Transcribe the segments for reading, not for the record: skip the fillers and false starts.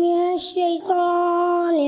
من الشيطان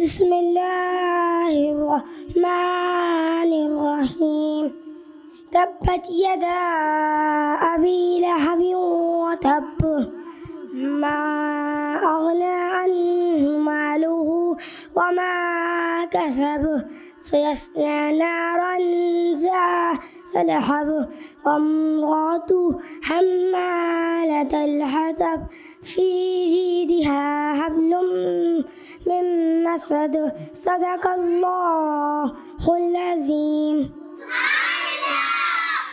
بسم الله الرحمن الرحيم تبت يدا أبي لهب وتب ما أغنى عنه ماله وما كسب سيصلى نارا ذات لهب وامرأته حمالة الحطب في جيدها حبل من مسد صدق الله العظيم।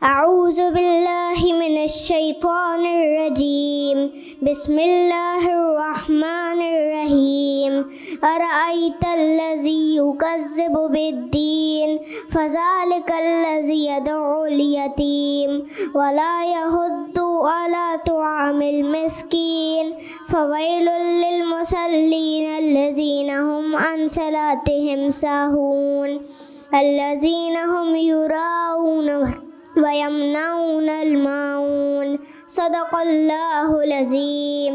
أعوذ بالله من الشيطان الرجيم بسم الله الرحمن الرحيم أرأيت الذي يكذب بالدين فذلك الذي يدعو اليتيم ولا يحض على طعام المسكين فويل للمصلين الذين هم عن صلاتهم ساهون الذين هم يراءون ويمنعون الماعون صدق الله العظيم।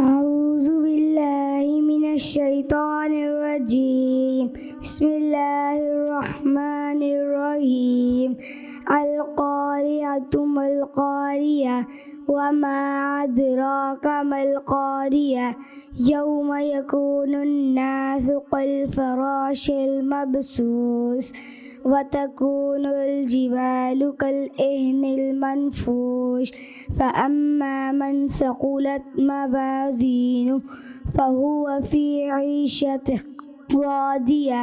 أعوذ بالله من الشيطان الرجيم بسم الله الرحمن الرحيم القارعة ما القارعة وما أدراك ما القارعة يوم يكون الناس كالفراش المبثوث وتكون الجبال كالعهن المنفوش فأما من ثقلت موازينه فهو في عيشة راضية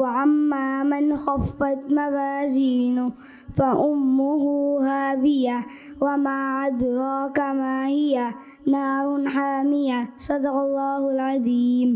وأما من خفت موازينه فأمه هاوية وما أدراك ما هي نار حامية صدق الله العظيم।